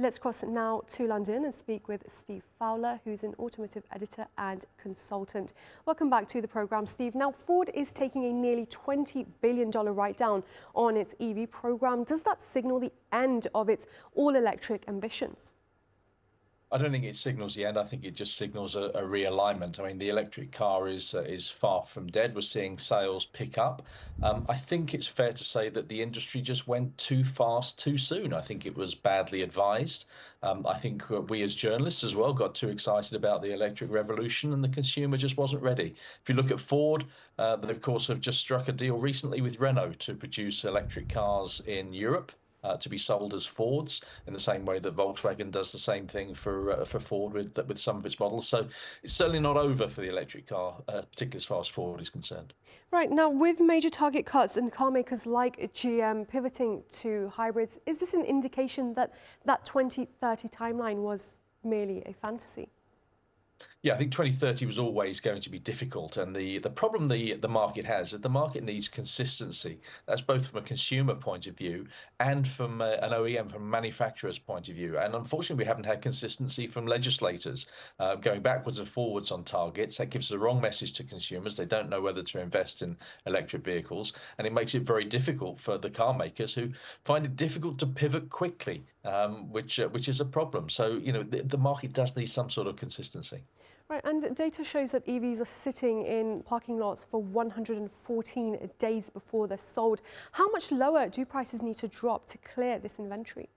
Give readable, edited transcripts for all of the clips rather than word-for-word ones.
Let's cross now to London and speak with Steve Fowler, who's an automotive editor and consultant. Welcome back to the programme, Steve. Now, Ford is taking a nearly $20 billion write-down on its EV programme. Does that signal the end of its all-electric ambitions? I don't think it signals the end. I think it just signals a realignment. I mean, the electric car is far from dead. We're seeing sales pick up. I think it's fair to say that the industry just went too fast too soon. I think it was badly advised. I think we as journalists as well got too excited about the electric revolution, and the consumer just wasn't ready. If you look at Ford, they of course have just struck a deal recently with Renault to produce electric cars in Europe. To be sold as Fords in the same way that Volkswagen does the same thing for Ford with some of its models. So it's certainly not over for the electric car, particularly as far as Ford is concerned. Right, now with major target cuts and car makers like GM pivoting to hybrids, is this an indication that that 2030 timeline was merely a fantasy? Yeah, I think 2030 was always going to be difficult, and the problem the market has is the market needs consistency. That's both from a consumer point of view and from an OEM, from a manufacturer's point of view. And unfortunately, we haven't had consistency from legislators going backwards and forwards on targets. That gives the wrong message to consumers. They don't know whether to invest in electric vehicles, and it makes it very difficult for the car makers who find it difficult to pivot quickly, which is a problem. So, you know, the market does need some sort of consistency. Right, and data shows that EVs are sitting in parking lots for 114 days before they're sold. How much lower do prices need to drop to clear this inventory?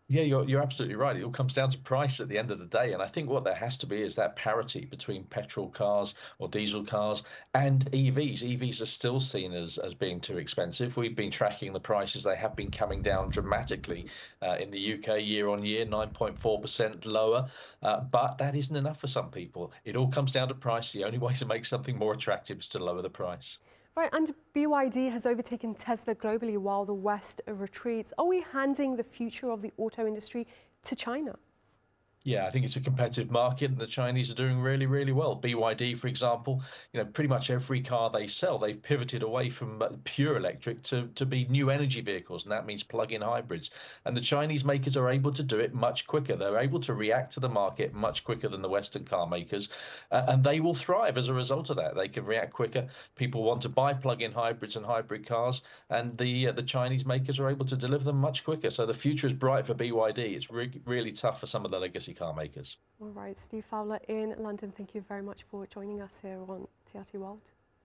Yeah, you're absolutely right. It all comes down to price at the end of the day. And I think what there has to be is that parity between petrol cars or diesel cars and EVs. EVs are still seen as being too expensive. We've been tracking the prices. They have been coming down dramatically in the UK year on year, 9.4% lower. But that isn't enough for some people. It all comes down to price. The only way to make something more attractive is to lower the price. Right, and BYD has overtaken Tesla globally while the West retreats. Are we handing the future of the auto industry to China? Yeah, I think it's a competitive market, and the Chinese are doing really, really well. BYD, for example, you know, pretty much every car they sell, they've pivoted away from pure electric to be new energy vehicles, and that means plug-in hybrids. And the Chinese makers are able to do it much quicker. They're able to react to the market much quicker than the Western car makers, and they will thrive as a result of that. They can react quicker. People want to buy plug-in hybrids and hybrid cars, and the Chinese makers are able to deliver them much quicker. So the future is bright for BYD. It's really tough for some of the legacy car makers. All right, Steve Fowler in London, thank you very much for joining us here on TRT World.